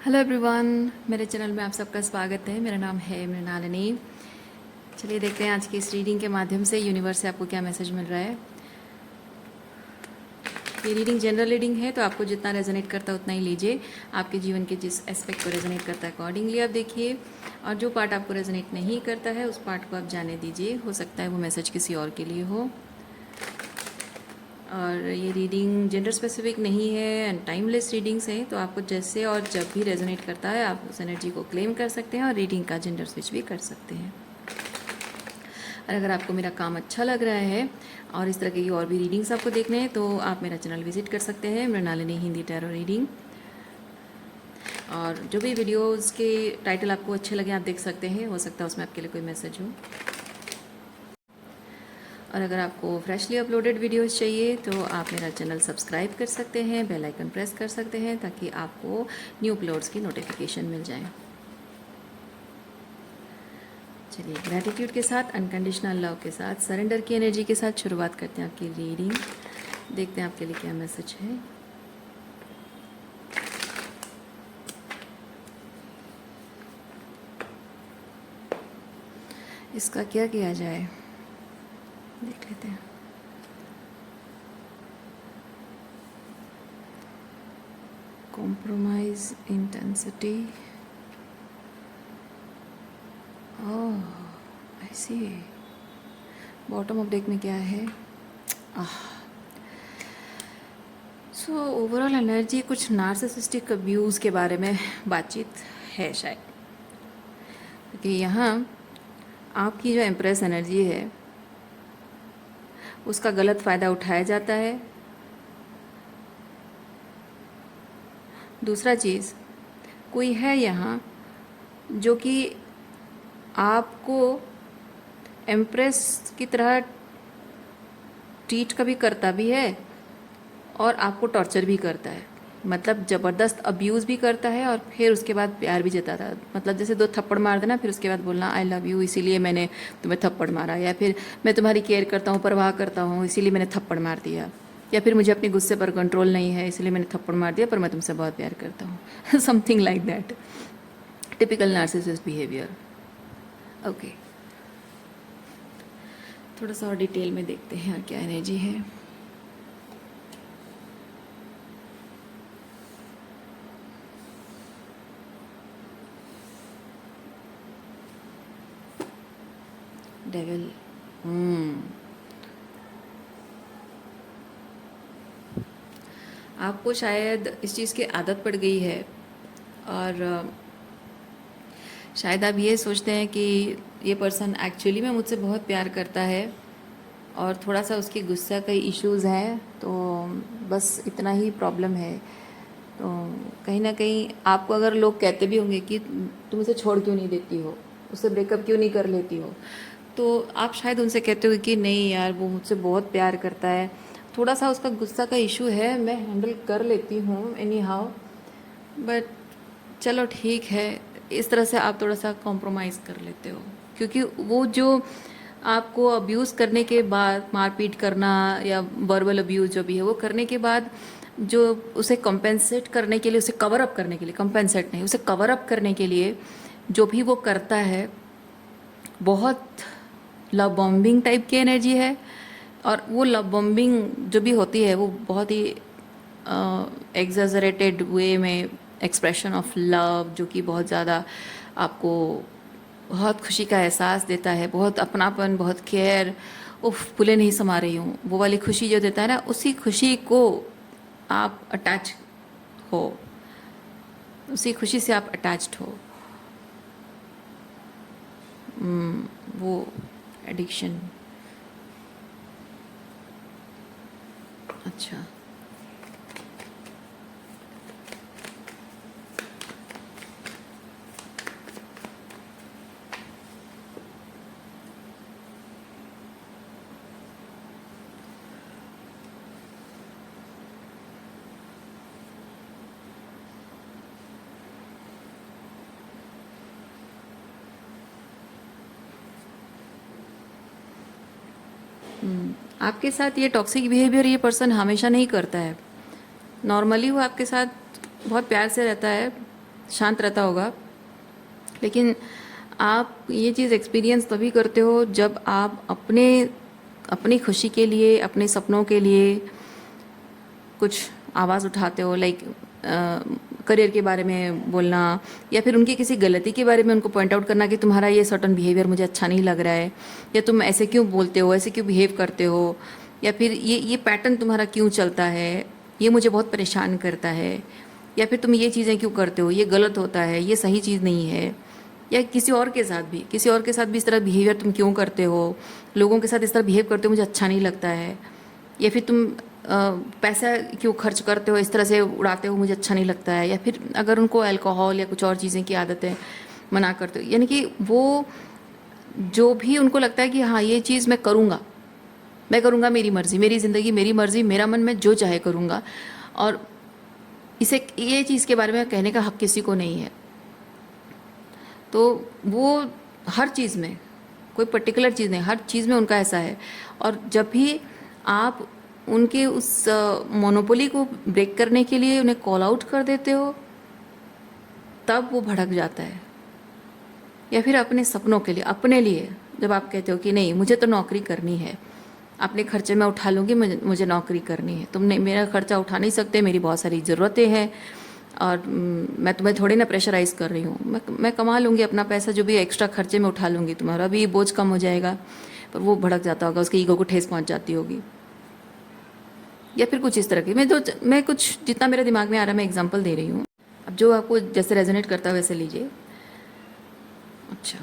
Hello everyone, मेरे channel में आप सबका स्वागत है। मेरा नाम है मृणालिनी। चलिए देखते हैं आज की इस रीडिंग के माध्यम से यूनिवर्स से आपको क्या मैसेज मिल रहा है। ये रीडिंग जनरल रीडिंग है, तो आपको जितना रेजोनेट करता है उतना ही लीजिए। आपके जीवन के जिस एस्पेक्ट को रेजोनेट करता है अकॉर्डिंगली आप देखिए, और जो पार्ट आपको रेजोनेट नहीं करता है उस पार्ट को आप जाने दीजिए। हो सकता है वो मैसेज किसी और के लिए हो। और ये रीडिंग जेंडर स्पेसिफिक नहीं है एंड टाइमलेस रीडिंग्स हैं, तो आपको जैसे और जब भी रेजोनेट करता है आप उस एनर्जी को क्लेम कर सकते हैं और रीडिंग का जेंडर स्विच भी कर सकते हैं। और अगर आपको मेरा काम अच्छा लग रहा है और इस तरह की और भी रीडिंग्स आपको देखने हैं तो आप मेरा चैनल विजिट कर सकते हैं, मृणालिनी हिंदी टैरो रीडिंग। और जो भी वीडियोज़ के टाइटल आपको अच्छे लगे आप देख सकते हैं, हो सकता है उसमें आपके लिए कोई मैसेज हो। और अगर आपको फ्रेशली अपलोडेड वीडियोस चाहिए तो आप मेरा चैनल सब्सक्राइब कर सकते हैं, बेल आइकन प्रेस कर सकते हैं ताकि आपको न्यू अपलोड्स की नोटिफिकेशन मिल जाए। चलिए, ग्रैटिट्यूड के साथ, अनकंडीशनल लव के साथ, सरेंडर की एनर्जी के साथ शुरुआत करते हैं आपकी रीडिंग। देखते हैं आपके लिए क्या मैसेज है। इसका क्या किया जाए देख लेते हैं। Compromise intensity, oh I see. Bottom of deck में क्या है? सो ओवरऑल एनर्जी कुछ नार्सिसिस्टिक अब्यूज़ के बारे में बातचीत है शायद, क्योंकि यहाँ आपकी जो एम्प्रेस एनर्जी है उसका गलत फ़ायदा उठाया जाता है। दूसरा चीज़, कोई है यहाँ जो कि आपको एम्प्रेस की तरह ट्रीट कभी करता भी है और आपको टॉर्चर भी करता है। मतलब ज़बरदस्त अब्यूज़ भी करता है और फिर उसके बाद प्यार भी जताता है। मतलब जैसे दो थप्पड़ मार देना फिर उसके बाद बोलना आई लव यू, इसीलिए मैंने तुम्हें थप्पड़ मारा, या फिर मैं तुम्हारी केयर करता हूँ, परवाह करता हूँ, इसीलिए मैंने थप्पड़ मार दिया, या फिर मुझे अपने गुस्से पर कंट्रोल नहीं है इसलिए मैंने थप्पड़ मार दिया, पर मैं तुमसे बहुत प्यार करता हूँ। Something like that, typical narcissist behaviour. Okay, थोड़ा सा और डिटेल में देखते हैं क्या एनर्जी है। डेविल, आपको शायद इस चीज़ की आदत पड़ गई है और शायद आप ये सोचते हैं कि ये पर्सन एक्चुअली में मुझसे बहुत प्यार करता है और थोड़ा सा उसकी गुस्सा का इश्यूज़ हैं, तो बस इतना ही प्रॉब्लम है। तो कहीं ना कहीं आपको अगर लोग कहते भी होंगे कि तुम उसे छोड़ क्यों नहीं देती हो, उससे ब्रेकअप क्यों नहीं कर लेती हो, तो आप शायद उनसे कहते हो कि नहीं यार वो मुझसे बहुत प्यार करता है, थोड़ा सा उसका गुस्सा का इशू है, मैं हैंडल कर लेती हूँ एनी हाउ, बट चलो ठीक है। इस तरह से आप थोड़ा सा कॉम्प्रोमाइज़ कर लेते हो, क्योंकि वो जो आपको अब्यूज़ करने के बाद, मारपीट करना या वर्बल अब्यूज़ जो भी है वो करने के बाद, जो उसे कंपेंसेट करने के लिए, उसे कवर अप करने के लिए, कंपेंसेट नहीं, उसे कवर अप करने के लिए जो भी वो करता है, बहुत लव बॉम्बिंग टाइप की एनर्जी है। और वो लव बॉम्बिंग जो भी होती है वो बहुत ही एग्जैजरेटेड वे में एक्सप्रेशन ऑफ लव, जो कि बहुत ज़्यादा आपको बहुत खुशी का एहसास देता है, बहुत अपनापन, बहुत केयर। उफ, फूले नहीं समा रही हूँ, वो वाली खुशी जो देता है ना, उसी खुशी को आप अटैच हो, उसी खुशी से आप अटैच्ड हो। वो एडिक्शन। अच्छा, आपके साथ ये टॉक्सिक बिहेवियर ये पर्सन हमेशा नहीं करता है। नॉर्मली वो आपके साथ बहुत प्यार से रहता है, शांत रहता होगा, लेकिन आप ये चीज़ एक्सपीरियंस तभी करते हो जब आप अपनी खुशी के लिए, अपने सपनों के लिए कुछ आवाज़ उठाते हो। लाइक करियर के बारे में बोलना, या फिर उनकी किसी गलती के बारे में उनको पॉइंट आउट करना कि तुम्हारा ये सर्टन बिहेवियर मुझे अच्छा नहीं लग रहा है, या तुम ऐसे क्यों बोलते हो, ऐसे क्यों बिहेव करते हो, या फिर ये पैटर्न तुम्हारा क्यों चलता है, ये मुझे बहुत परेशान करता है, या फिर तुम ये चीज़ें क्यों करते हो, ये गलत होता है, ये सही चीज़ नहीं है। या किसी और के साथ भी इस तरह बिहेवियर तुम क्यों करते हो, लोगों के साथ इस तरह बिहेव करते हो मुझे अच्छा नहीं लगता है। या फिर तुम पैसा क्यों खर्च करते हो, इस तरह से उड़ाते हो, मुझे अच्छा नहीं लगता है। या फिर अगर उनको अल्कोहल या कुछ और चीज़ें की आदत है, मना करते हो। यानी कि वो जो भी उनको लगता है कि हाँ ये चीज़ मैं करूँगा, मेरी मर्ज़ी, मेरी ज़िंदगी, मेरी मर्ज़ी, मेरा मन, मैं जो चाहे करूँगा, और इसे ये चीज़ के बारे में कहने का हक किसी को नहीं है। तो वो हर चीज़ में, कोई पर्टिकुलर चीज़ नहीं, हर चीज़ में उनका ऐसा है। और जब भी आप उनके उस मोनोपोली को ब्रेक करने के लिए उन्हें कॉल आउट कर देते हो, तब वो भड़क जाता है। या फिर अपने सपनों के लिए, अपने लिए जब आप कहते हो कि नहीं मुझे तो नौकरी करनी है, अपने खर्चे मैं उठा लूँगी, मुझे नौकरी करनी है, तुम नहीं मेरा खर्चा उठा नहीं सकते, मेरी बहुत सारी ज़रूरतें हैं, और मैं तुम्हें थोड़ी ना प्रेशराइज़ कर रही हूँ, मैं कमा लूँगी अपना पैसा, जो भी एक्स्ट्रा खर्चे में उठा लूँगी, तुम्हारा भी बोझ कम हो जाएगा। पर वो भड़क जाता होगा, उसके ईगो को ठेस पहुँच जाती होगी, या फिर कुछ इस तरह की। मैं कुछ जितना मेरे दिमाग में आ रहा है मैं एग्जांपल दे रही हूँ। अब जो आपको जैसे रेजोनेट करता है वैसे लीजिए। अच्छा,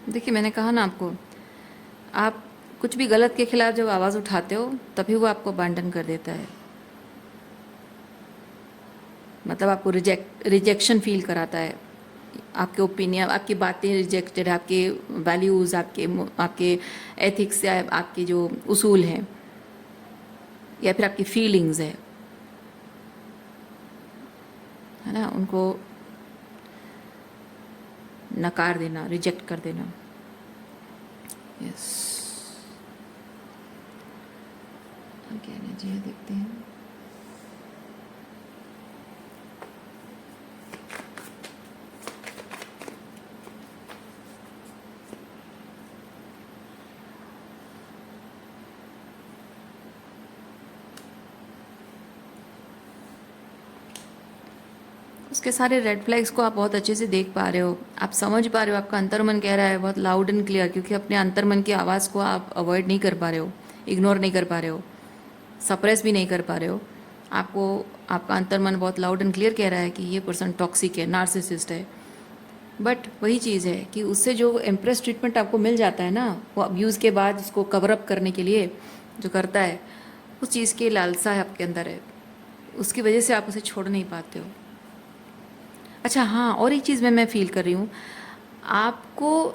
देखिए मैंने कहा ना आपको, आप कुछ भी गलत के खिलाफ जब आवाज़ उठाते हो तभी वो आपको अबांडन कर देता है। मतलब आपको रिजेक्शन फील कराता है, आपके ओपिनियन, आपकी बातें रिजेक्टेड है, आपके वैल्यूज़, आपके एथिक्स, या आपके जो उसूल हैं, या फिर आपकी फीलिंग्स है ना, उनको नकार देना, रिजेक्ट कर देना। यस, क्या एनर्जी है देखते हैं। उसके सारे रेड फ्लैग्स को आप बहुत अच्छे से देख पा रहे हो, आप समझ पा रहे हो, आपका अंतर्मन कह रहा है बहुत लाउड एंड क्लियर, क्योंकि अपने अंतर्मन की आवाज़ को आप अवॉइड नहीं कर पा रहे हो, इग्नोर नहीं कर पा रहे हो, सप्रेस भी नहीं कर पा रहे हो। आपको आपका अंतर्मन बहुत लाउड एंड क्लियर कह रहा है कि ये पर्सन टॉक्सिक है, नार्सिसिस्ट है। बट वही चीज़ है कि उससे जो एम्प्रेस ट्रीटमेंट आपको मिल जाता है ना, वो अब्यूज़ के बाद उसको कवर अप करने के लिए जो करता है, उस चीज़ की लालसा है आपके अंदर है, उसकी वजह से आप उसे छोड़ नहीं पाते हो। अच्छा हाँ, और एक चीज़ मैं फील कर रही हूँ, आपको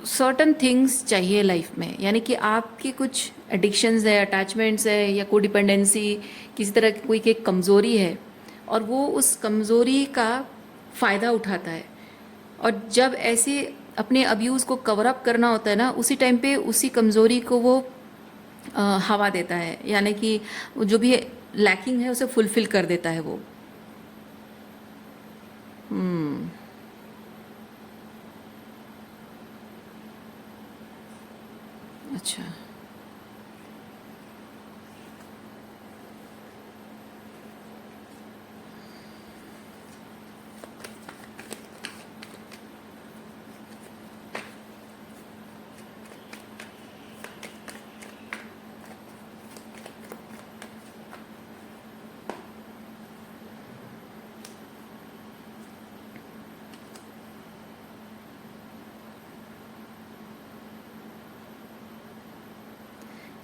सर्टन थिंग्स चाहिए लाइफ में, यानी कि आपकी कुछ एडिक्शंस है, अटैचमेंट्स है, या कोई डिपेंडेंसी, किसी तरह की कोई एक कमज़ोरी है, और वो उस कमज़ोरी का फ़ायदा उठाता है। और जब ऐसे अपने अब्यूज़ को कवर अप करना होता है ना, उसी टाइम पे उसी कमज़ोरी को वो हवा देता है, यानी कि जो भी लैकिंग है उसे फुलफ़िल कर देता है वो। अच्छा,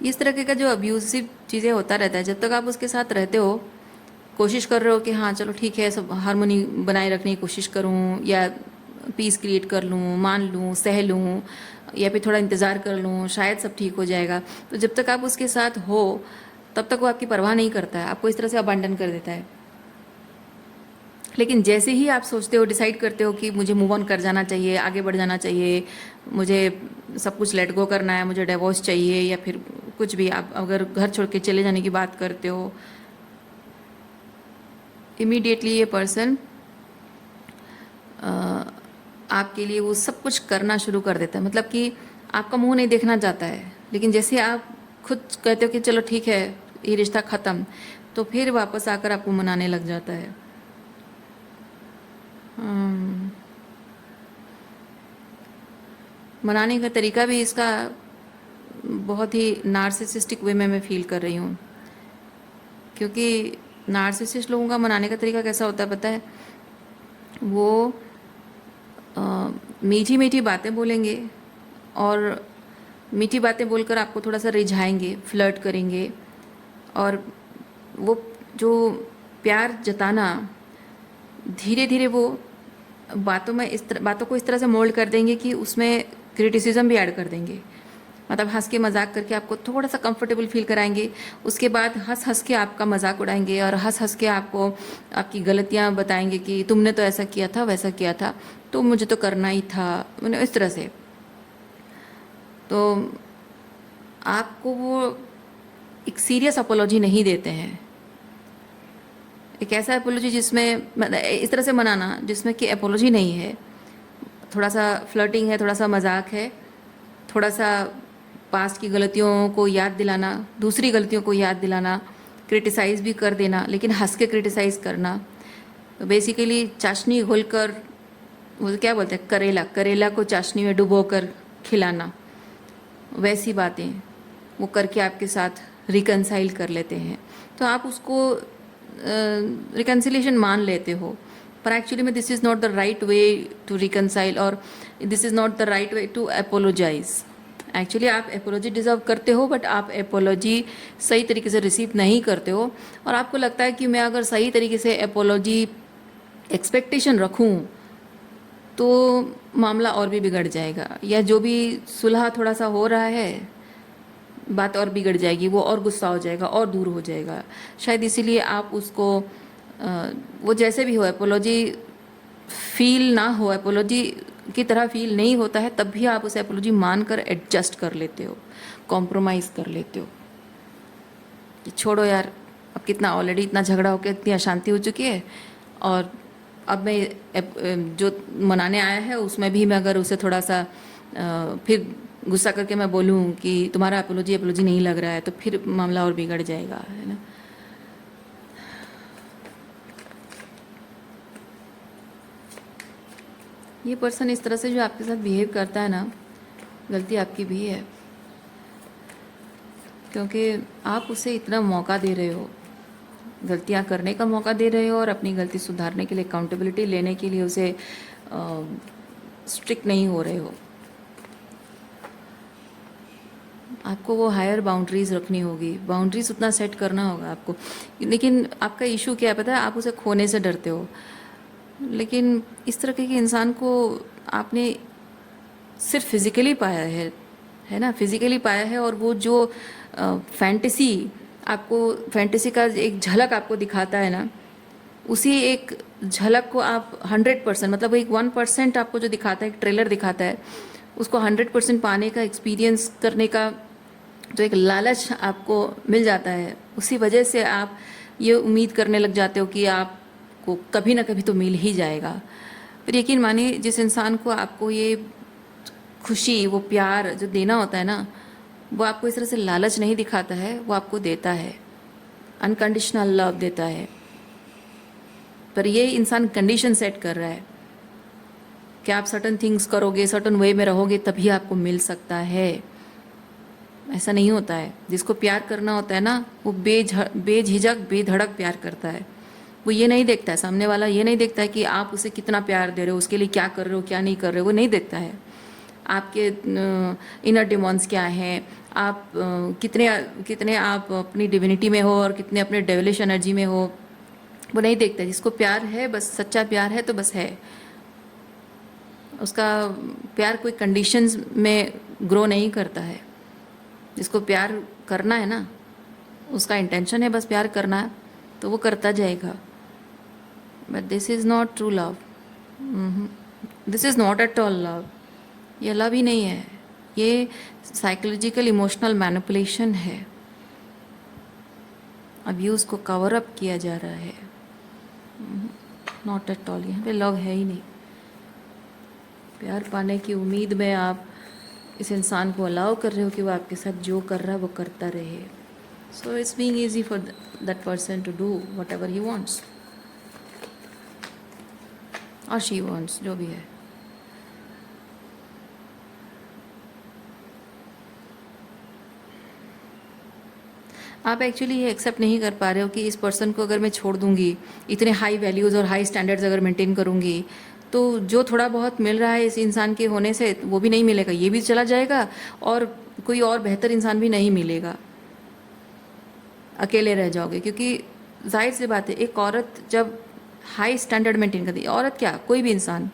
इस तरह का जो अब्यूसिव चीज़ें होता रहता है, जब तक आप उसके साथ रहते हो, कोशिश कर रहे हो कि हाँ चलो ठीक है, सब हारमोनी बनाए रखने की कोशिश करूँ, या पीस क्रिएट कर लूँ, मान लूँ, सह लूँ, या फिर थोड़ा इंतज़ार कर लूँ, शायद सब ठीक हो जाएगा। तो जब तक आप उसके साथ हो तब तक वो आपकी परवाह नहीं करता है, आपको इस तरह से अबंडन कर देता है। लेकिन जैसे ही आप सोचते हो, डिसाइड करते हो कि मुझे मूव ऑन कर जाना चाहिए, आगे बढ़ जाना चाहिए, मुझे सब कुछ लेट गो करना है, मुझे डिवोर्स चाहिए, या फिर कुछ भी, आप अगर घर छोड़ के चले जाने की बात करते हो, इमीडिएटली ये पर्सन आपके लिए वो सब कुछ करना शुरू कर देता है। मतलब कि आपका मुंह नहीं देखना चाहता है, लेकिन जैसे आप खुद कहते हो कि चलो ठीक है ये रिश्ता ख़त्म, तो फिर वापस आकर आपको मनाने लग जाता है। मनाने का तरीका भी इसका बहुत ही नार्सिसिस्टिक वे में मैं फील कर रही हूँ, क्योंकि नार्सिसिस्ट लोगों का मनाने का तरीका कैसा होता है पता है? वो मीठी मीठी बातें बोलेंगे, और मीठी बातें बोलकर आपको थोड़ा सा रिझाएंगे, फ्लर्ट करेंगे, और वो जो प्यार जताना, धीरे धीरे वो बातों को इस तरह से मोल्ड कर देंगे कि उसमें क्रिटिसिज्म भी ऐड कर देंगे। मतलब हंस के मजाक करके आपको थोड़ा सा कंफर्टेबल फील कराएंगे, उसके बाद हंस हंस के आपका मजाक उड़ाएंगे, और हंस हंस के आपको आपकी गलतियां बताएंगे कि तुमने तो ऐसा किया था, वैसा किया था, तो मुझे तो करना ही था, मैंने इस तरह से। तो आपको वो एक सीरियस अपोलॉजी नहीं देते हैं, एक ऐसा अपोलॉजी जिसमें इस तरह से मनाना जिसमें कि अपोलॉजी नहीं है, थोड़ा सा फ्लर्टिंग है, थोड़ा सा मजाक है, थोड़ा सा पास्ट की गलतियों को याद दिलाना, दूसरी गलतियों को याद दिलाना, क्रिटिसाइज़ भी कर देना, लेकिन हंस के क्रिटिसाइज़ करना। तो बेसिकली चाशनी घोलकर, वो क्या बोलते हैं, करेला को चाशनी में डुबोकर खिलाना, वैसी बातें वो करके आपके साथ रिकनसाइल कर लेते हैं। तो आप उसको रिकन्सिलेशन मान लेते हो, पर एक्चुअली में this is not the right way to reconcile, और this is not the right way to apologise. Actually आप एपोलॉजी डिज़र्व करते हो, बट आप एपोलॉजी सही तरीके से रिसीव नहीं करते हो, और आपको लगता है कि मैं अगर सही तरीके से एपोलॉजी एक्सपेक्टेशन रखूं तो मामला और भी बिगड़ जाएगा, या जो भी सुलह थोड़ा सा हो रहा है बात और बिगड़ जाएगी, वो और गुस्सा हो जाएगा और दूर हो जाएगा। शायद इसीलिए आप उसको वो जैसे भी हो, एपोलॉजी फील ना हो, एपोलॉजी की तरह फील नहीं होता है, तब भी आप उसे एपोलॉजी मानकर एडजस्ट कर लेते हो, कॉम्प्रोमाइज़ कर लेते हो कि छोड़ो यार, अब कितना ऑलरेडी इतना झगड़ा होकर इतनी अशांति हो चुकी है, और अब मैं जो मनाने आया है उसमें भी मैं अगर उसे थोड़ा सा फिर गुस्सा करके मैं बोलूँ कि तुम्हारा एपोलॉजी नहीं लग रहा है, तो फिर मामला और बिगड़ जाएगा, है ना। ये पर्सन इस तरह से जो आपके साथ बिहेव करता है ना, गलती आपकी भी है, क्योंकि आप उसे इतना मौका दे रहे हो, गलतियां करने का मौका दे रहे हो, और अपनी गलती सुधारने के लिए, अकाउंटेबिलिटी लेने के लिए उसे स्ट्रिक्ट नहीं हो रहे हो। आपको वो हायर बाउंड्रीज रखनी होगी, बाउंड्रीज उतना सेट करना होगा आपको। लेकिन आपका इशू क्या है पता है? आप उसे खोने से डरते हो। लेकिन इस तरह के इंसान को आपने सिर्फ फिजिकली पाया है ना, फिजिकली पाया है, और वो जो फैंटेसी आपको, फैंटेसी का एक झलक आपको दिखाता है ना, उसी एक झलक को आप 100%, मतलब एक 1% आपको जो दिखाता है, एक ट्रेलर दिखाता है, उसको 100% पाने का, एक्सपीरियंस करने का जो एक लालच आपको मिल जाता है, उसी वजह से आप ये उम्मीद करने लग जाते हो कि आपको कभी ना कभी तो मिल ही जाएगा। पर यकीन मानिए, जिस इंसान को आपको ये खुशी, वो प्यार जो देना होता है ना, वो आपको इस तरह से लालच नहीं दिखाता है, वो आपको देता है, अनकंडीशनल लव देता है। पर ये इंसान कंडीशन सेट कर रहा है कि आप सर्टन थिंग्स करोगे, सर्टन वे में रहोगे, तभी आपको मिल सकता है। ऐसा नहीं होता है। जिसको प्यार करना होता है ना, वो बेझिझक बेधड़क प्यार करता है। वो ये नहीं देखता है, सामने वाला ये नहीं देखता है कि आप उसे कितना प्यार दे रहे हो, उसके लिए क्या कर रहे हो, क्या नहीं कर रहे हो, वो नहीं देखता है। आपके इनर डिमॉन्स क्या हैं, आप कितने आप अपनी डिविनिटी में हो, और कितने अपने डेविलिश एनर्जी में हो, वो नहीं देखता है। जिसको प्यार है, बस सच्चा प्यार है तो बस है। उसका प्यार कोई कंडीशंस में ग्रो नहीं करता है। जिसको प्यार करना है ना, उसका इंटेंशन है बस प्यार करना, तो वो करता जाएगा। But this is not true love, this is not at all love. ये लव ही नहीं है, ये साइकोलॉजिकल इमोशनल मैनिपुलेशन है। अब्यूज़ को कवर अप किया जा रहा है, नॉट एट ऑल। यहाँ पे लव है ही नहीं। प्यार पाने की उम्मीद में आप इस इंसान को अलाउ कर रहे हो कि वो आपके साथ जो कर रहा है वो करता रहे। So it's being easy for that person to do whatever he wants और शी वॉन्ट्स, जो भी है। आप एक्चुअली ये एक्सेप्ट नहीं कर पा रहे हो कि इस पर्सन को अगर मैं छोड़ दूंगी, इतने हाई वैल्यूज़ और हाई स्टैंडर्ड्स अगर मेंटेन करूंगी, तो जो थोड़ा बहुत मिल रहा है इस इंसान के होने से वो भी नहीं मिलेगा, ये भी चला जाएगा और कोई और बेहतर इंसान भी नहीं मिलेगा। अकेले रह जाओगे, क्योंकि जाहिर सी बात है, एक औरत जब हाई स्टैंडर्ड मेंटेन करती है, औरत क्या कोई भी इंसान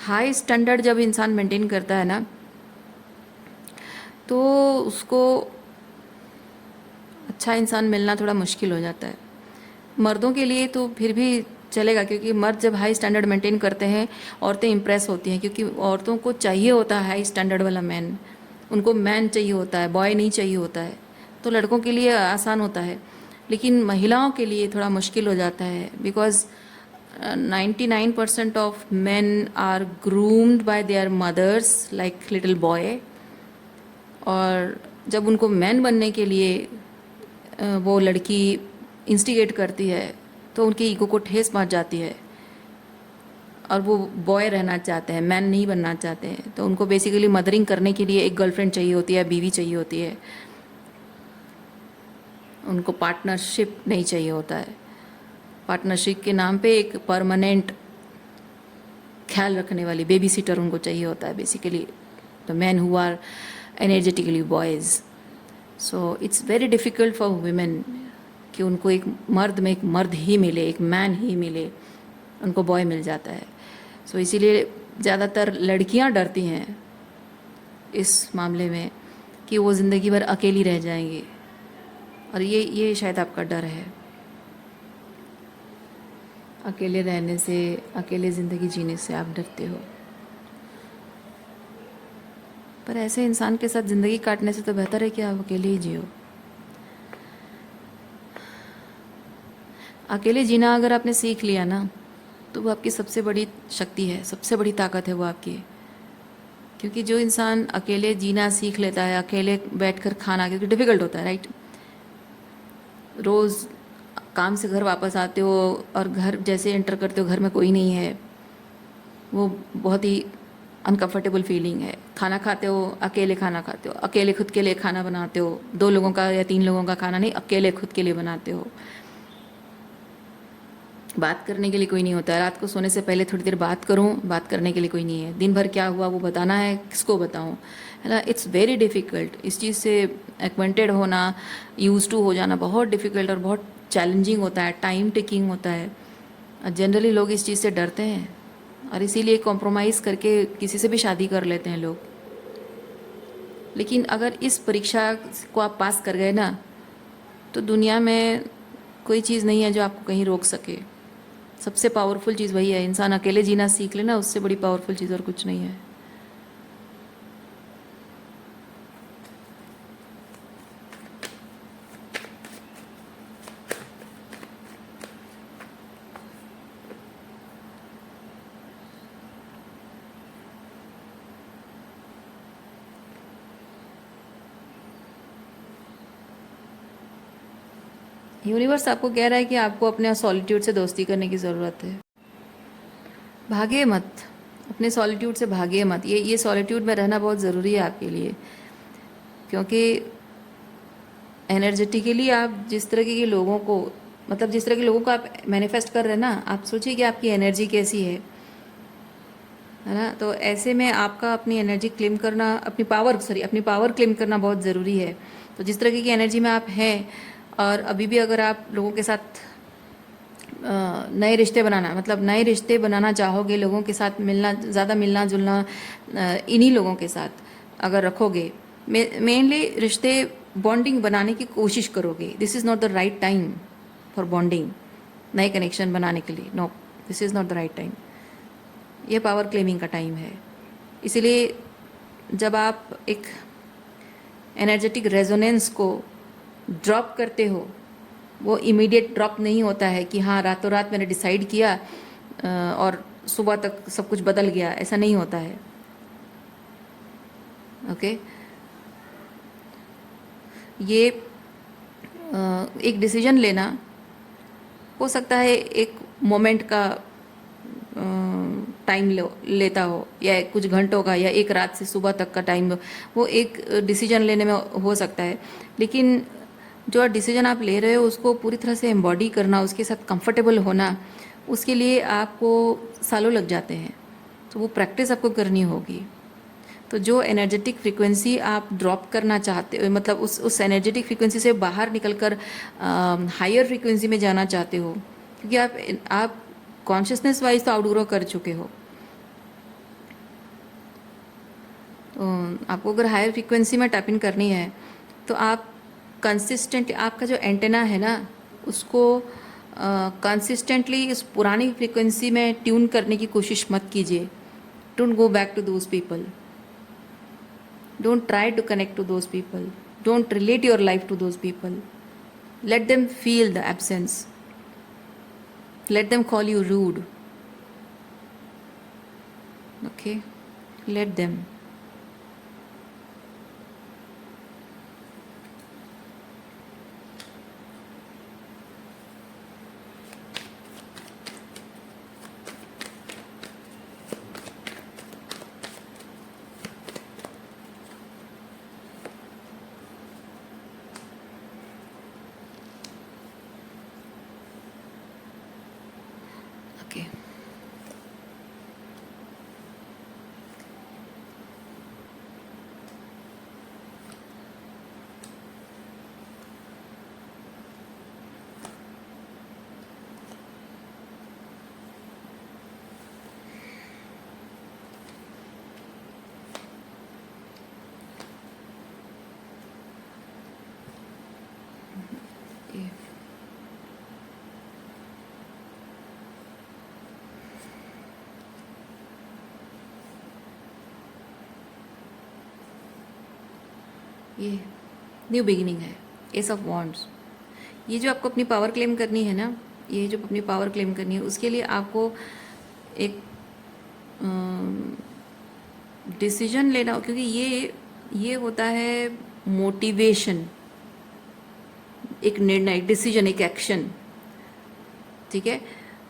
हाई स्टैंडर्ड जब इंसान मेंटेन करता है ना, तो उसको अच्छा इंसान मिलना थोड़ा मुश्किल हो जाता है। मर्दों के लिए तो फिर भी चलेगा, क्योंकि मर्द जब हाई स्टैंडर्ड मेंटेन करते हैं औरतें इंप्रेस होती हैं, क्योंकि औरतों को चाहिए होता है हाई स्टैंडर्ड वाला मैन। उनको मैन चाहिए होता है, बॉय नहीं चाहिए होता है। तो लड़कों के लिए आसान होता है, लेकिन महिलाओं के लिए थोड़ा मुश्किल हो जाता है। Because 99% of man are groomed by their mothers like little boy. और जब उनको मैन बनने के लिए वो लड़की इंस्टिगेट करती है, तो उनकी ईगो को ठेस पहुंच जाती है और वो बॉय रहना चाहते हैं, मैन नहीं बनना चाहते हैं। तो उनको बेसिकली मदरिंग करने के लिए एक गर्लफ्रेंड चाहिए होती है, बीवी चाहिए होती है। उनको पार्टनरशिप नहीं चाहिए होता है। पार्टनरशिप के नाम पे एक परमानेंट ख्याल रखने वाली बेबी सीटर उनको चाहिए होता है basically, the man who are energetically boys. So it's very difficult for women कि उनको एक मर्द में एक मर्द ही मिले, एक मैन ही मिले, उनको बॉय मिल जाता है। सो इसीलिए ज़्यादातर लड़कियां डरती हैं इस मामले में कि वो ज़िंदगी भर अकेली रह जाएंगी, और ये शायद आपका डर है। अकेले रहने से, अकेले ज़िंदगी जीने से आप डरते हो। पर ऐसे इंसान के साथ ज़िंदगी काटने से तो बेहतर है कि आप अकेले ही जियो। अकेले जीना अगर आपने सीख लिया ना, तो वो आपकी सबसे बड़ी शक्ति है, सबसे बड़ी ताकत है वो आपकी। क्योंकि जो इंसान अकेले जीना सीख लेता है, अकेले बैठकर खाना, क्योंकि डिफ़िकल्ट होता है राइट। रोज़ काम से घर वापस आते हो और घर जैसे एंटर करते हो घर में कोई नहीं है, वो बहुत ही अनकंफर्टेबल फीलिंग है। खाना खाते हो, अकेले खाना खाते हो, अकेले खुद के लिए खाना बनाते हो, 2 लोगों का या 3 लोगों का खाना नहीं, अकेले खुद के लिए बनाते हो। बात करने के लिए कोई नहीं होता है। रात को सोने से पहले थोड़ी देर बात करूं, बात करने के लिए कोई नहीं है। दिन भर क्या हुआ वो बताना है, किसको बताऊं, है ना। It's very difficult. इस चीज़ से एक्वेंटेड होना, यूज टू हो जाना बहुत डिफ़िकल्ट और बहुत चैलेंजिंग होता है, टाइम टेकिंग होता है। जनरली लोग इस चीज़ से डरते हैं और इसीलिए कॉम्प्रोमाइज़ करके किसी से भी शादी कर लेते हैं लोग। लेकिन अगर इस परीक्षा को आप पास कर गए ना, तो दुनिया में कोई चीज़ नहीं है जो आपको कहीं रोक सके। सबसे पावरफुल चीज़ वही है। इंसान अकेले जीना सीख लेना, उससे बड़ी पावरफुल चीज़ और कुछ नहीं है। यूनिवर्स आपको कह रहा है कि आपको अपने सॉलिट्यूड से दोस्ती करने की ज़रूरत है। भागे मत, अपने सॉलिट्यूड से भागे मत। ये सॉलिट्यूड में रहना बहुत ज़रूरी है आपके लिए, क्योंकि एनर्जेटिकली आप जिस तरह के लोगों को, मतलब जिस तरह के लोगों को आप मैनिफेस्ट कर रहे हैं ना, आप सोचिए कि आपकी एनर्जी कैसी है ना। तो ऐसे में आपका अपनी एनर्जी क्लेम करना, अपनी पावर क्लेम करना बहुत ज़रूरी है। तो जिस तरह की एनर्जी में आप हैं, और अभी भी अगर आप लोगों के साथ नए रिश्ते बनाना, मतलब नए रिश्ते बनाना चाहोगे, लोगों के साथ मिलना, ज़्यादा मिलना जुलना इन्हीं लोगों के साथ अगर रखोगे, मेनली रिश्ते बॉन्डिंग बनाने की कोशिश करोगे, this is not the right time for bonding, नए कनेक्शन बनाने के लिए। No, this is not the right time. ये पावर क्लेमिंग का टाइम है। इसीलिए जब आप एक एनर्जेटिक रेजोनेंस को ड्रॉप करते हो, वो इमीडिएट ड्रॉप नहीं होता है कि हाँ रातों रात मैंने डिसाइड किया और सुबह तक सब कुछ बदल गया, ऐसा नहीं होता है। ओके, ये एक डिसीजन लेना हो सकता है एक मोमेंट का टाइम लेता हो, या कुछ घंटों का, या एक रात से सुबह तक का टाइम, वो एक डिसीजन लेने में हो सकता है। लेकिन जो डिसीजन आप ले रहे हो उसको पूरी तरह से एम्बॉडी करना, उसके साथ कंफर्टेबल होना, उसके लिए आपको सालों लग जाते हैं। तो वो प्रैक्टिस आपको करनी होगी। तो जो एनर्जेटिक फ्रीक्वेंसी आप ड्रॉप करना चाहते हो, मतलब उस एनर्जेटिक फ्रीक्वेंसी से बाहर निकलकर हायर फ्रीक्वेंसी में जाना चाहते हो, क्योंकि आप कॉन्शियसनेस वाइज तो आउटग्रो कर चुके हो। तो आपको अगर हायर फ्रीक्वेंसी में टैप इन करनी है तो आप कंसिस्टेंट, आपका जो एंटेना है ना, उसको कंसिस्टेंटली इस पुरानी फ्रीक्वेंसी में ट्यून करने की कोशिश मत कीजिए। Don't go back to those people, don't try to connect to those people, don't relate your life to those people, let them feel the absence, let them call you rude, okay, let them. Okay, ये new beginning है, S of wands. ये जो आपको अपनी power claim करनी है ना, ये जो अपनी पावर क्लेम करनी है, उसके लिए आपको एक डिसीजन लेना, क्योंकि ये होता है मोटिवेशन, एक निर्णय, एक डिसीजन, एक एक्शन। ठीक है,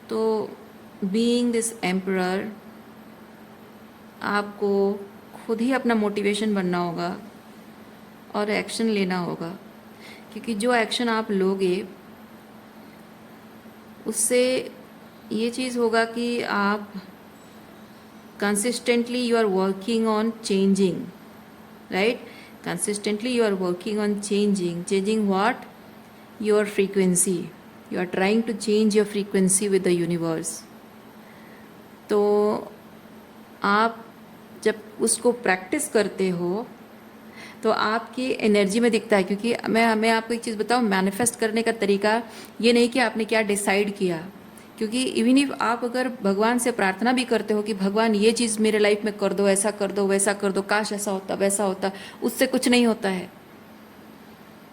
तो बीइंग दिस एम्परर आपको खुद ही अपना मोटिवेशन बनना होगा और एक्शन लेना होगा, क्योंकि जो एक्शन आप लोगे उससे ये चीज़ होगा कि आप consistently you are working on changing, right, consistently you are working on changing what, your frequency, you are trying to change your frequency with the universe. तो आप जब उसको प्रैक्टिस करते हो तो आपकी एनर्जी में दिखता है, क्योंकि मैं आपको एक चीज़ बताऊँ, मैनिफेस्ट करने का तरीका ये नहीं कि आपने क्या डिसाइड किया, क्योंकि इवन इफ आप अगर भगवान से प्रार्थना भी करते हो कि भगवान ये चीज़ मेरे लाइफ में कर दो, ऐसा कर दो, वैसा कर दो, काश ऐसा होता वैसा होता, उससे कुछ नहीं होता है,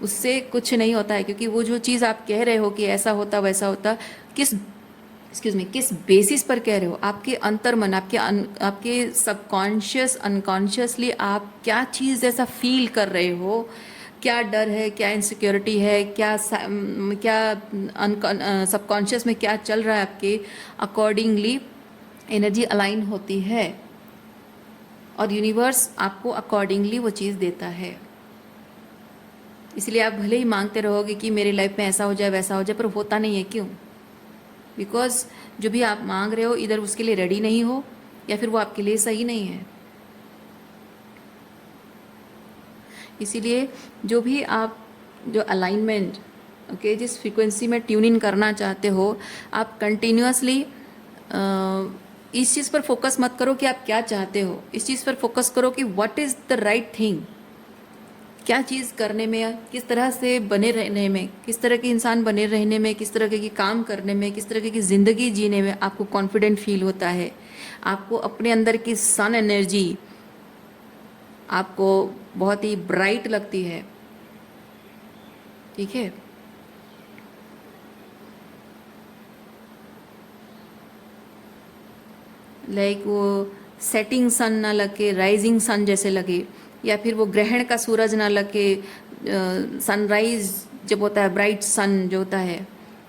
उससे कुछ नहीं होता है, क्योंकि वो जो चीज़ आप कह रहे हो कि ऐसा होता वैसा होता, किस बेसिस पर कह रहे हो, आपके अंतर्मन, आपके सबकॉन्शियस अनकॉन्शियसली आप क्या चीज़ ऐसा फील कर रहे हो, क्या डर है, क्या इनसिक्योरिटी है, क्या सबकॉन्शियस में क्या चल रहा है, आपके अकॉर्डिंगली एनर्जी अलाइन होती है और यूनिवर्स आपको अकॉर्डिंगली वो चीज़ देता है। इसलिए आप भले ही मांगते रहोगे कि मेरी लाइफ में ऐसा हो जाए वैसा हो जाए, पर होता नहीं है। क्यों? बिकॉज जो भी आप मांग रहे हो इधर उसके लिए रेडी नहीं हो, या फिर वो आपके लिए सही नहीं है। इसीलिए जो अलाइनमेंट ओके, जिस फ्रीक्वेंसी में ट्यून इन करना चाहते हो, आप कंटिन्यूअसली इस चीज़ पर फोकस मत करो कि आप क्या चाहते हो, इस चीज़ पर फोकस करो कि what is the right thing. क्या चीज़ करने में, किस तरह से बने रहने में, किस तरह के इंसान बने रहने में, किस तरह के काम करने में, किस तरह की ज़िंदगी जीने में आपको कॉन्फिडेंट फील होता है, आपको अपने अंदर की सन एनर्जी आपको बहुत ही ब्राइट लगती है। ठीक है, लाइक वो सेटिंग सन ना लगे, राइजिंग सन जैसे लगे, या फिर वो ग्रहण का सूरज ना लगे, सनराइज जब होता है, ब्राइट सन जो होता है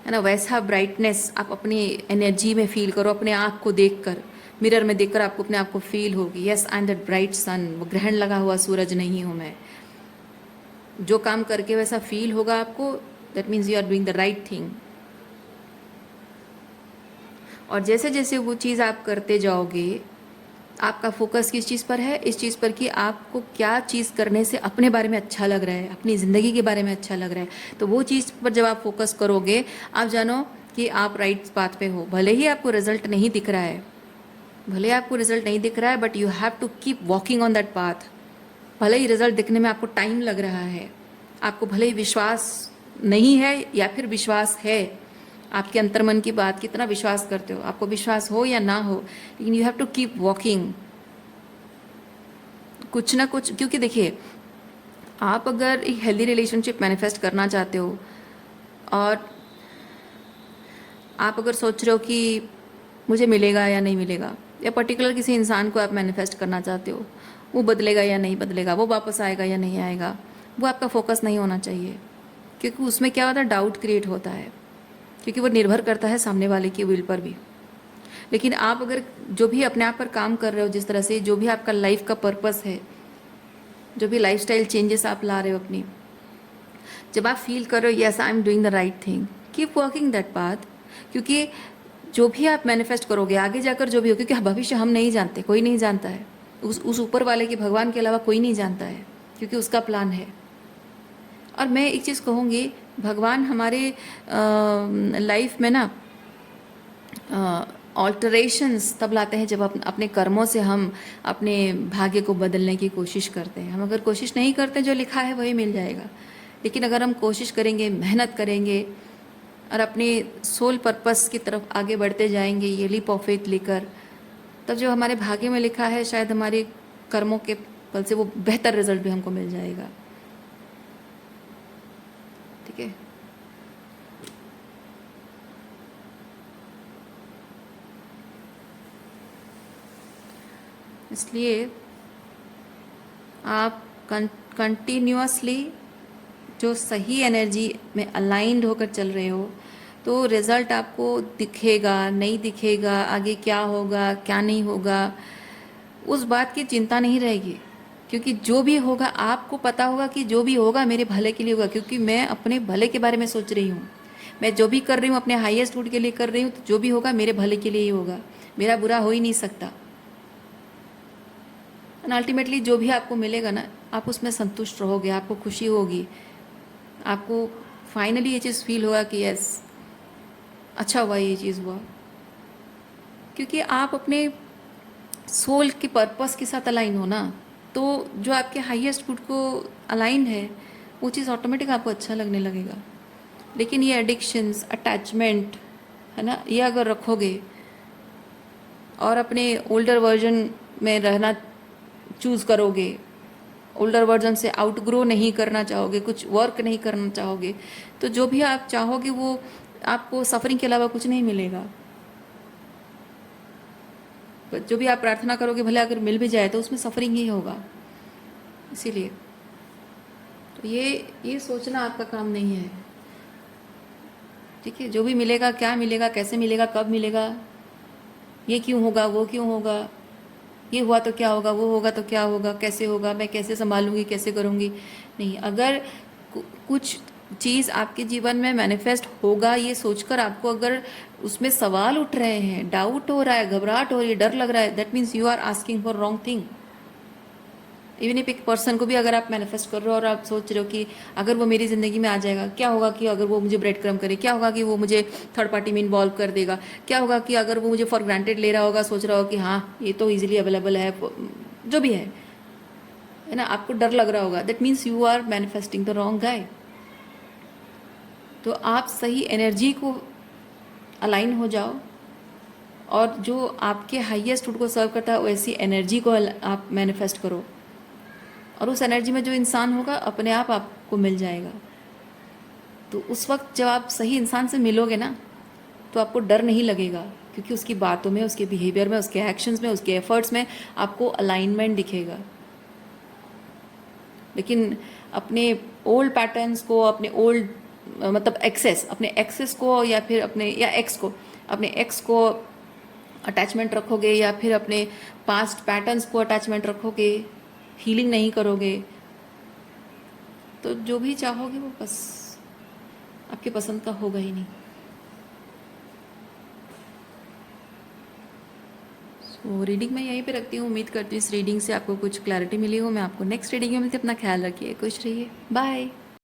ना, वैसा ब्राइटनेस आप अपनी एनर्जी में फील करो, अपने आप को देखकर, मिरर में देखकर आपको अपने आप को फील होगी, yes I am that bright sun, वो ग्रहण लगा हुआ सूरज नहीं हूँ मैं। जो काम करके वैसा फील होगा आपको, that means you are doing the right thing. और जैसे जैसे वो चीज़ आप करते जाओगे, आपका फोकस किस चीज़ पर है, इस चीज़ पर कि आपको क्या चीज़ करने से अपने बारे में अच्छा लग रहा है, अपनी ज़िंदगी के बारे में अच्छा लग रहा है। तो वो चीज़ पर जब आप फोकस करोगे, आप जानो कि आप राइट पाथ पे हो। भले ही आपको रिजल्ट नहीं दिख रहा है, भले आपको रिजल्ट नहीं दिख रहा है, but you have to keep walking on that path. भले ही रिजल्ट दिखने में आपको टाइम लग रहा है, आपको भले ही विश्वास नहीं है या फिर विश्वास है, आपके अंतर्मन की बात कितना विश्वास करते हो, आपको विश्वास हो या ना हो, लेकिन you have to keep walking, कुछ ना कुछ। क्योंकि देखिए, आप अगर एक हेल्दी रिलेशनशिप मैनिफेस्ट करना चाहते हो, और आप अगर सोच रहे हो कि मुझे मिलेगा या नहीं मिलेगा, या पर्टिकुलर किसी इंसान को आप मैनिफेस्ट करना चाहते हो, वो बदलेगा या नहीं बदलेगा, वो वापस आएगा या नहीं आएगा, वो आपका फोकस नहीं होना चाहिए। क्योंकि उसमें क्या होता है, डाउट क्रिएट होता है, क्योंकि वो निर्भर करता है सामने वाले की विल पर भी। लेकिन आप अगर जो भी अपने आप पर काम कर रहे हो, जिस तरह से जो भी आपका लाइफ का पर्पस है, जो भी लाइफस्टाइल चेंजेस आप ला रहे हो अपनी, जब आप फील कर रहे हो yes I am doing the right thing, keep working that path. क्योंकि जो भी आप मैनिफेस्ट करोगे आगे जाकर, जो भी हो, क्योंकि भविष्य हम नहीं जानते, कोई नहीं जानता है, उस ऊपर वाले के, भगवान के अलावा कोई नहीं जानता है, क्योंकि उसका प्लान है। और मैं एक चीज़ कहूँगी, भगवान हमारे लाइफ में ना ऑल्टरेशंस तब लाते हैं जब अपने कर्मों से हम अपने भाग्य को बदलने की कोशिश करते हैं। हम अगर कोशिश नहीं करते, जो लिखा है वही मिल जाएगा। लेकिन अगर हम कोशिश करेंगे, मेहनत करेंगे और अपने सोल पर्पस की तरफ आगे बढ़ते जाएंगे, ये लीप ऑफ फेथ लेकर, तब जो हमारे भाग्य में लिखा है, शायद हमारे कर्मों के फल से वो बेहतर रिजल्ट भी हमको मिल जाएगा। ठीक है, इसलिए आप कंटिन्यूअसली जो सही एनर्जी में अलाइंड होकर चल रहे हो, तो रिज़ल्ट आपको दिखेगा नहीं दिखेगा, आगे क्या होगा क्या नहीं होगा, उस बात की चिंता नहीं रहेगी। क्योंकि जो भी होगा आपको पता होगा कि जो भी होगा मेरे भले के लिए होगा, क्योंकि मैं अपने भले के बारे में सोच रही हूँ। मैं जो भी कर रही हूँ अपने हाईएस्ट गुड के लिए कर रही हूँ, तो जो भी होगा मेरे भले के लिए ही होगा, मेरा बुरा हो ही नहीं सकता। एंड अल्टीमेटली जो भी आपको मिलेगा ना, आप उसमें संतुष्ट रहोगे, आपको खुशी होगी, आपको फाइनली ये चीज़ फील होगा कि यस अच्छा हुआ ये चीज़ हुआ। क्योंकि आप अपने सोल के पर्पस के साथ अलाइन हो ना, तो जो आपके हाईएस्ट गुड को अलाइन है, वो चीज़ ऑटोमेटिक आपको अच्छा लगने लगेगा। लेकिन ये एडिक्शंस, अटैचमेंट है ना, ये अगर रखोगे और अपने ओल्डर वर्जन में रहना चूज़ करोगे, ओल्डर वर्जन से आउटग्रो नहीं करना चाहोगे, कुछ वर्क नहीं करना चाहोगे, तो जो भी आप चाहोगे वो आपको सफरिंग के अलावा कुछ नहीं मिलेगा। जो भी आप प्रार्थना करोगे, भले अगर मिल भी जाए तो उसमें सफरिंग ही होगा। इसीलिए तो ये सोचना आपका काम नहीं है। ठीक है, जो भी मिलेगा, क्या मिलेगा, कैसे मिलेगा, कब मिलेगा, ये क्यों होगा, वो क्यों होगा, ये हुआ तो क्या होगा, वो होगा तो क्या होगा, कैसे होगा, मैं कैसे संभालूंगी, कैसे करूँगी, नहीं। अगर कुछ चीज़ आपके जीवन में मैनिफेस्ट होगा ये सोचकर आपको अगर उसमें सवाल उठ रहे हैं, डाउट हो रहा है, घबराहट हो रही है, डर लग रहा है, that means you are asking for wrong thing. Even एक पर्सन को भी अगर आप मैनिफेस्ट कर रहे हो और आप सोच रहे हो कि अगर वो मेरी ज़िंदगी में आ जाएगा, क्या होगा कि अगर वो मुझे ब्रेड क्रम करे, क्या होगा कि वो मुझे थर्ड पार्टी में इन्वॉल्व कर देगा, क्या होगा कि अगर वो मुझे फॉर ग्रांटेड ले रहा होगा, सोच रहा हो कि हाँ ये तो ईजिली अवेलेबल है, जो भी है ना, आपको डर लग रहा होगा, that means you are manifesting the wrong guy. तो आप सही एनर्जी को अलाइन हो जाओ, और जो आपके हाईएस्ट फूड को सर्व करता है वैसी एनर्जी को आप मैनिफेस्ट करो, और उस एनर्जी में जो इंसान होगा अपने आप आपको मिल जाएगा। तो उस वक्त जब आप सही इंसान से मिलोगे ना, तो आपको डर नहीं लगेगा, क्योंकि उसकी बातों में, उसके बिहेवियर में, उसके एक्शंस में, उसके एफर्ट्स में आपको अलाइनमेंट दिखेगा। लेकिन अपने ओल्ड पैटर्न्स को, अपने ओल्ड मतलब एक्सेस, अपने एक्सेस को या फिर अपने या एक्स को, अपने एक्स को अटैचमेंट रखोगे, या फिर अपने पास्ट पैटर्न्स को अटैचमेंट रखोगे, हीलिंग नहीं करोगे, तो जो भी चाहोगे वो बस आपके पसंद का होगा ही नहीं। तो रीडिंग मैं यहीं पे रखती हूँ। उम्मीद करती हूँ इस रीडिंग से आपको कुछ क्लैरिटी मिली हो। मैं आपको नेक्स्ट रीडिंग में मिलती हूँ। अपना ख्याल रखिए, खुश रहिए, बाय।